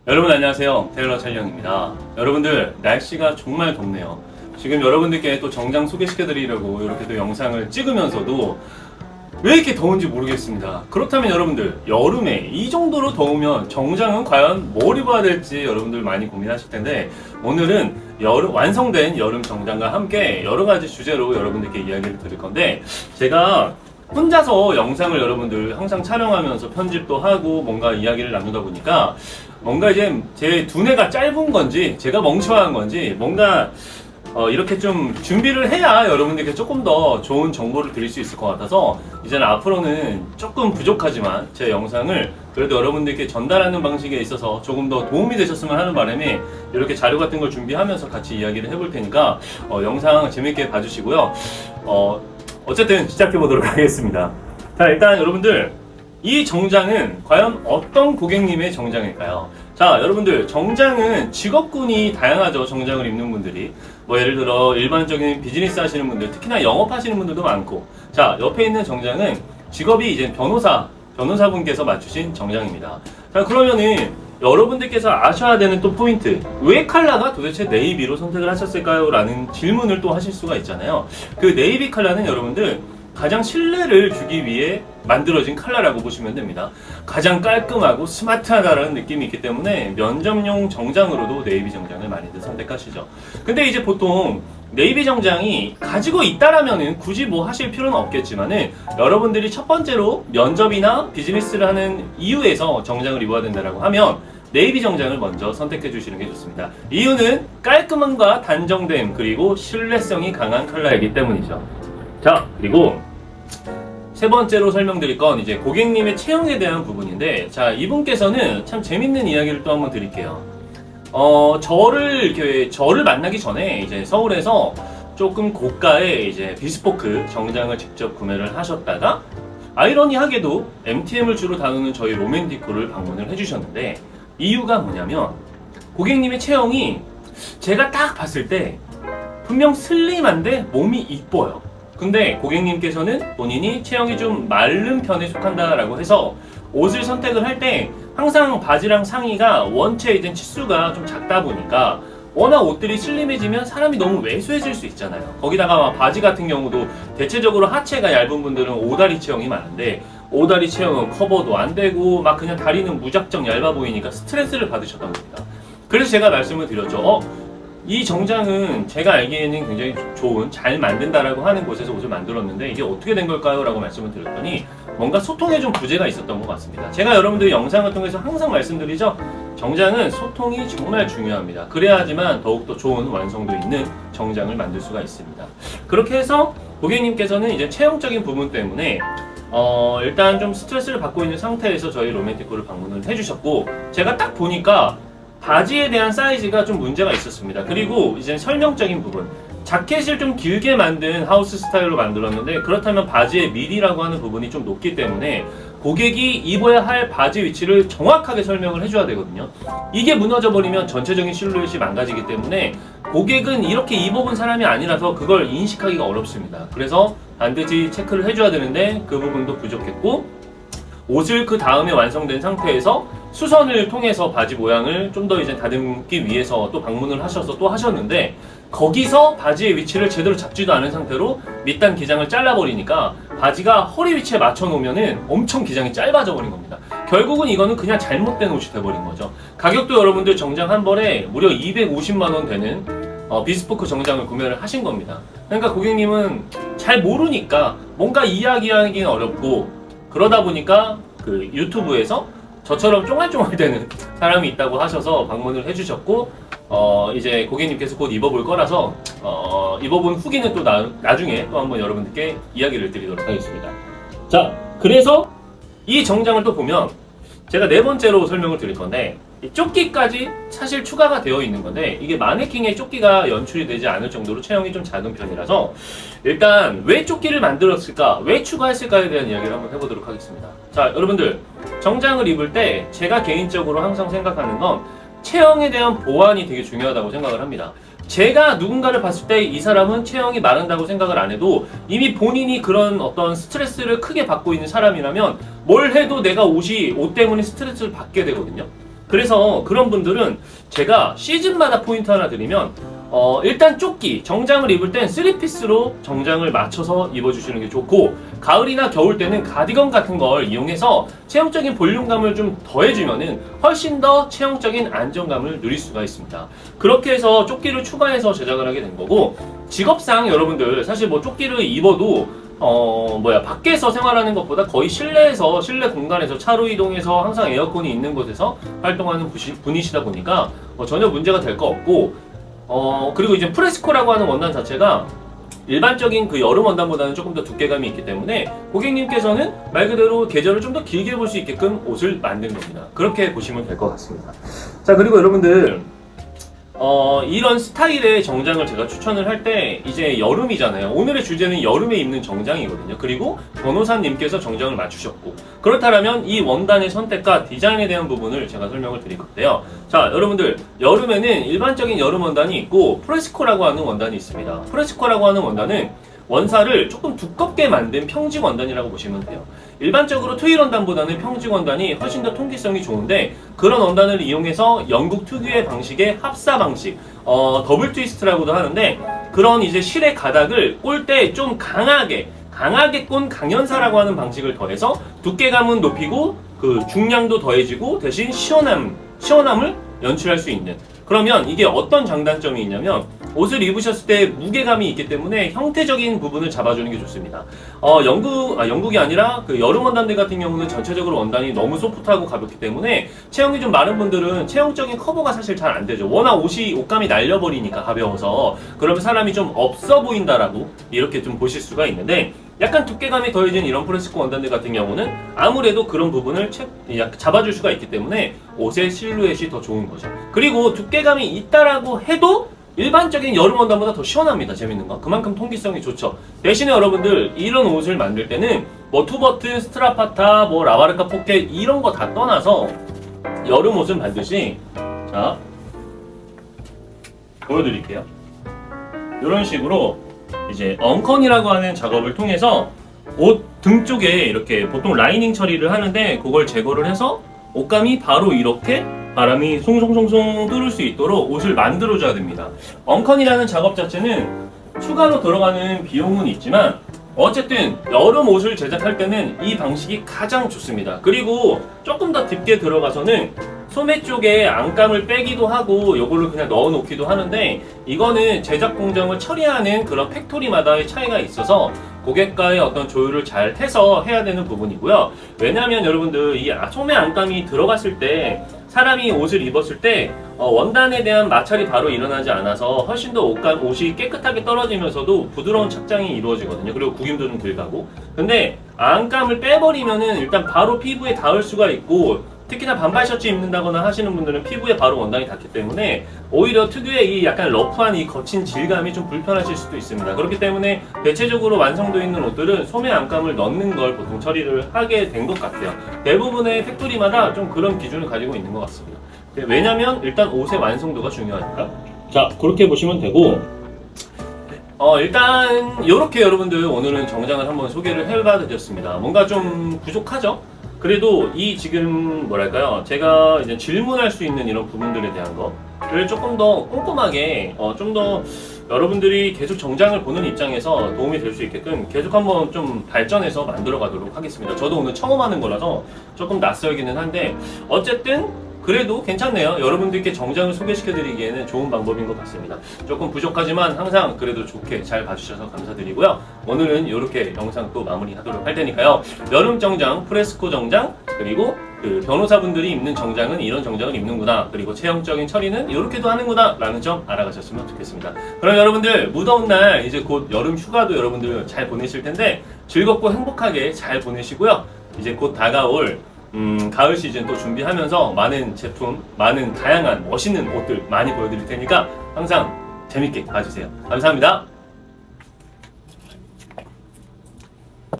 여러분 안녕하세요. 테일러 찰령입니다. 여러분들 날씨가 정말 덥네요. 지금 여러분들께 또 정장 소개시켜드리려고 이렇게 또 영상을 찍으면서도 왜 이렇게 더운지 모르겠습니다. 그렇다면 여러분들 여름에 이 정도로 더우면 정장은 과연 뭘 입어야 될지 여러분들 많이 고민하실 텐데 오늘은 완성된 여름 정장과 함께 여러 가지 주제로 여러분들께 이야기를 드릴 건데 제가 혼자서 영상을 여러분들 항상 촬영하면서 편집도 하고 뭔가 이야기를 나누다 보니까 뭔가 이제 제 두뇌가 짧은 건지 제가 멍청한 건지 뭔가 이렇게 좀 준비를 해야 여러분들께 조금 더 좋은 정보를 드릴 수 있을 것 같아서 이제는 앞으로는 조금 부족하지만 제 영상을 그래도 여러분들께 전달하는 방식에 있어서 조금 더 도움이 되셨으면 하는 바람에 이렇게 자료 같은 걸 준비하면서 같이 이야기를 해볼 테니까 영상 재밌게 봐주시고요. 어쨌든 시작해 보도록 하겠습니다. 자, 일단 여러분들 이 정장은 과연 어떤 고객님의 정장일까요? 자, 여러분들 정장은 직업군이 다양하죠. 정장을 입는 분들이 뭐 예를 들어 일반적인 비즈니스 하시는 분들, 특히나 영업하시는 분들도 많고, 자, 옆에 있는 정장은 직업이 이제 변호사분께서 맞추신 정장입니다. 자, 그러면은 여러분들께서 아셔야 되는 또 포인트, 왜 컬러가 도대체 네이비로 선택을 하셨을까요? 라는 질문을 또 하실 수가 있잖아요. 그 네이비 컬러는 여러분들 가장 신뢰를 주기 위해 만들어진 컬러라고 보시면 됩니다. 가장 깔끔하고 스마트하다라는 느낌이 있기 때문에 면접용 정장으로도 네이비 정장을 많이들 선택하시죠. 근데 이제 보통 네이비 정장이 가지고 있다라면은 굳이 뭐 하실 필요는 없겠지만은 여러분들이 첫 번째로 면접이나 비즈니스를 하는 이유에서 정장을 입어야 된다라고 하면 네이비 정장을 먼저 선택해 주시는 게 좋습니다. 이유는 깔끔함과 단정됨 그리고 신뢰성이 강한 컬러이기 때문이죠. 자, 그리고 세 번째로 설명드릴 건 이제 고객님의 체형에 대한 부분인데, 자, 이분께서는 참 재밌는 이야기를 또 한번 드릴게요. 저를 만나기 전에 이제 서울에서 조금 고가의 이제 비스포크 정장을 직접 구매를 하셨다가 아이러니하게도 MTM을 주로 다루는 저희 로맨티코를 방문을 해주셨는데, 이유가 뭐냐면 고객님의 체형이 제가 딱 봤을 때 분명 슬림한데 몸이 이뻐요. 근데 고객님께서는 본인이 체형이 좀 마른 편에 속한다라고 해서 옷을 선택을 할 때 항상 바지랑 상의가 원체 이제 치수가 좀 작다 보니까 워낙 옷들이 슬림해지면 사람이 너무 왜소해질 수 있잖아요. 거기다가 바지 같은 경우도 대체적으로 하체가 얇은 분들은 오다리 체형이 많은데 오다리 체형은 커버도 안 되고 막 그냥 다리는 무작정 얇아 보이니까 스트레스를 받으셨던 겁니다. 그래서 제가 말씀을 드렸죠. 이 정장은 제가 알기에는 굉장히 좋은, 잘 만든다라고 하는 곳에서 옷을 만들었는데 이게 어떻게 된 걸까요? 라고 말씀을 드렸더니 뭔가 소통에 좀 부재가 있었던 것 같습니다. 제가 여러분들 영상을 통해서 항상 말씀드리죠. 정장은 소통이 정말 중요합니다. 그래야지만 더욱더 좋은 완성도 있는 정장을 만들 수가 있습니다. 그렇게 해서 고객님께서는 이제 체형적인 부분 때문에 일단 좀 스트레스를 받고 있는 상태에서 저희 로맨티코를 방문을 해주셨고, 제가 딱 보니까 바지에 대한 사이즈가 좀 문제가 있었습니다. 그리고 이제 설명적인 부분, 자켓을 좀 길게 만든 하우스 스타일로 만들었는데 그렇다면 바지의 미디라고 하는 부분이 좀 높기 때문에 고객이 입어야 할 바지 위치를 정확하게 설명을 해줘야 되거든요. 이게 무너져 버리면 전체적인 실루엣이 망가지기 때문에 고객은 이렇게 입어본 사람이 아니라서 그걸 인식하기가 어렵습니다. 그래서 반드시 체크를 해줘야 되는데 그 부분도 부족했고, 옷을 그 다음에 완성된 상태에서 수선을 통해서 바지 모양을 좀 더 이제 다듬기 위해서 또 방문을 하셔서 또 하셨는데 거기서 바지의 위치를 제대로 잡지도 않은 상태로 밑단 기장을 잘라버리니까 바지가 허리 위치에 맞춰 놓으면은 엄청 기장이 짧아져 버린 겁니다. 결국은 이거는 그냥 잘못된 옷이 돼버린 거죠. 가격도 여러분들 정장 한 벌에 무려 250만 원 되는 비스포크 정장을 구매를 하신 겁니다. 그러니까 고객님은 잘 모르니까 뭔가 이야기하기는 어렵고, 그러다 보니까 그 유튜브에서 저처럼 쫑알쫑알대는 사람이 있다고 하셔서 방문을 해주셨고, 이제 고객님께서 곧 입어볼 거라서 입어본 후기는 또 나중에 또 한번 여러분들께 이야기를 드리도록 하겠습니다. 자, 그래서 이 정장을 또 보면 제가 네 번째로 설명을 드릴 건데, 이 조끼까지 사실 추가가 되어 있는 건데 이게 마네킹에 조끼가 연출이 되지 않을 정도로 체형이 좀 작은 편이라서 일단 왜 조끼를 만들었을까, 왜 추가했을까에 대한 이야기를 한번 해보도록 하겠습니다. 자, 여러분들 정장을 입을 때 제가 개인적으로 항상 생각하는 건 체형에 대한 보완이 되게 중요하다고 생각을 합니다. 제가 누군가를 봤을 때 이 사람은 체형이 마른다고 생각을 안 해도 이미 본인이 그런 어떤 스트레스를 크게 받고 있는 사람이라면 뭘 해도 내가 옷 때문에 스트레스를 받게 되거든요. 그래서 그런 분들은 제가 시즌마다 포인트 하나 드리면 일단 조끼, 정장을 입을 땐 3피스로 정장을 맞춰서 입어주시는 게 좋고, 가을이나 겨울 때는 가디건 같은 걸 이용해서 체형적인 볼륨감을 좀 더해주면은 훨씬 더 체형적인 안정감을 누릴 수가 있습니다. 그렇게 해서 조끼를 추가해서 제작을 하게 된 거고, 직업상 여러분들 사실 뭐 조끼를 입어도 밖에서 생활하는 것보다 거의 실내에서, 실내 공간에서 차로 이동해서 항상 에어컨이 있는 곳에서 활동하는 분이시다 보니까 전혀 문제가 될 거 없고, 그리고 이제 프레스코라고 하는 원단 자체가 일반적인 그 여름 원단보다는 조금 더 두께감이 있기 때문에 고객님께서는 말 그대로 계절을 좀 더 길게 볼 수 있게끔 옷을 만든 겁니다. 그렇게 보시면 될 것 같습니다. 자, 그리고 여러분들 이런 스타일의 정장을 제가 추천을 할 때 이제 여름이잖아요. 오늘의 주제는 여름에 입는 정장이거든요. 그리고 변호사님께서 정장을 맞추셨고, 그렇다면 이 원단의 선택과 디자인에 대한 부분을 제가 설명을 드릴 건데요. 자, 여러분들 일반적인 일반적인 여름 원단이 있고 프레스코라고 하는 원단이 있습니다. 프레스코라고 하는 원단은 원사를 조금 두껍게 만든 평직 원단이라고 보시면 돼요. 일반적으로 트윌 원단보다는 평직 원단이 훨씬 더 통기성이 좋은데, 그런 원단을 이용해서 영국 특유의 방식의 합사 방식, 더블 트위스트라고도 하는데, 그런 이제 실의 가닥을 꼴 때 좀 강하게 꼰 강연사라고 하는 방식을 더해서 두께감은 높이고 그 중량도 더해지고 대신 시원함을 연출할 수 있는, 그러면 이게 어떤 장단점이 있냐면 옷을 입으셨을 때 무게감이 있기 때문에 형태적인 부분을 잡아주는 게 좋습니다. 영국이 아니라 그 여름 원단들 같은 경우는 전체적으로 원단이 너무 소프트하고 가볍기 때문에 체형이 좀 마른 분들은 체형적인 커버가 사실 잘 안 되죠. 워낙 옷감이 날려버리니까 가벼워서. 그러면 사람이 좀 없어 보인다라고 이렇게 좀 보실 수가 있는데, 약간 두께감이 더해진 이런 프레스코 원단들 같은 경우는 아무래도 그런 부분을 잡아줄 수가 있기 때문에 옷의 실루엣이 더 좋은 거죠. 그리고 두께감이 있다라고 해도 일반적인 여름 원단보다 더 시원합니다. 재밌는 거. 그만큼 통기성이 좋죠. 대신에 여러분들 이런 옷을 만들 때는 뭐 투버튼, 스트라파타, 뭐 라바르카 포켓 이런 거 다 떠나서 여름 옷은 반드시, 자, 보여드릴게요. 이런 식으로 이제 엉컨이라고 하는 작업을 통해서 옷 등 쪽에 이렇게 보통 라이닝 처리를 하는데, 그걸 제거를 해서 옷감이 바로 이렇게 바람이 송송송송 뚫을 수 있도록 옷을 만들어줘야 됩니다. 엉컨이라는 작업 자체는 추가로 들어가는 비용은 있지만 어쨌든 여름 옷을 제작할 때는 이 방식이 가장 좋습니다. 그리고 조금 더 깊게 들어가서는 소매 쪽에 안감을 빼기도 하고 요걸로 그냥 넣어 놓기도 하는데, 이거는 제작 공정을 처리하는 그런 팩토리마다의 차이가 있어서 고객과의 어떤 조율을 잘 해서 해야 되는 부분이고요. 왜냐하면 여러분들 이 소매 안감이 들어갔을 때 사람이 옷을 입었을 때 원단에 대한 마찰이 바로 일어나지 않아서 훨씬 더 옷이 깨끗하게 떨어지면서도 부드러운 착장이 이루어지거든요. 그리고 구김도 좀 덜 가고. 근데 안감을 빼버리면은 일단 바로 피부에 닿을 수가 있고, 특히나 반발 셔츠 입는다거나 하시는 분들은 피부에 바로 원단이 닿기 때문에 오히려 특유의 이 약간 러프한 이 거친 질감이 좀 불편하실 수도 있습니다. 그렇기 때문에 대체적으로 완성도 있는 옷들은 소매 안감을 넣는 걸 보통 처리를 하게 된 것 같아요. 대부분의 팩토리마다 좀 그런 기준을 가지고 있는 것 같습니다. 왜냐면 일단 옷의 완성도가 중요하니까. 자, 그렇게 보시면 되고, 일단 이렇게 여러분들 오늘은 정장을 한번 소개를 해봐 드렸습니다. 뭔가 좀 부족하죠? 그래도 이 지금 뭐랄까요, 제가 이제 질문할 수 있는 이런 부분들에 대한 거를 조금 더 꼼꼼하게 좀 더 여러분들이 계속 정장을 보는 입장에서 도움이 될 수 있게끔 계속 한번 좀 발전해서 만들어 가도록 하겠습니다. 저도 오늘 처음 하는 거라서 조금 낯설기는 한데 어쨌든 그래도 괜찮네요. 여러분들께 정장을 소개시켜드리기에는 좋은 방법인 것 같습니다. 조금 부족하지만 항상 그래도 좋게 잘 봐주셔서 감사드리고요. 오늘은 이렇게 영상 또 마무리하도록 할 테니까요. 여름 정장, 프레스코 정장, 그리고 그 변호사분들이 입는 정장은 이런 정장을 입는구나, 그리고 체형적인 처리는 이렇게도 하는구나 라는 점 알아가셨으면 좋겠습니다. 그럼 여러분들 무더운 날 이제 곧 여름 휴가도 여러분들 잘 보내실 텐데 즐겁고 행복하게 잘 보내시고요. 이제 곧 다가올 가을 시즌 또 준비하면서 많은 제품, 많은 다양한 멋있는 옷들 많이 보여드릴 테니까 항상 재밌게 봐주세요. 감사합니다.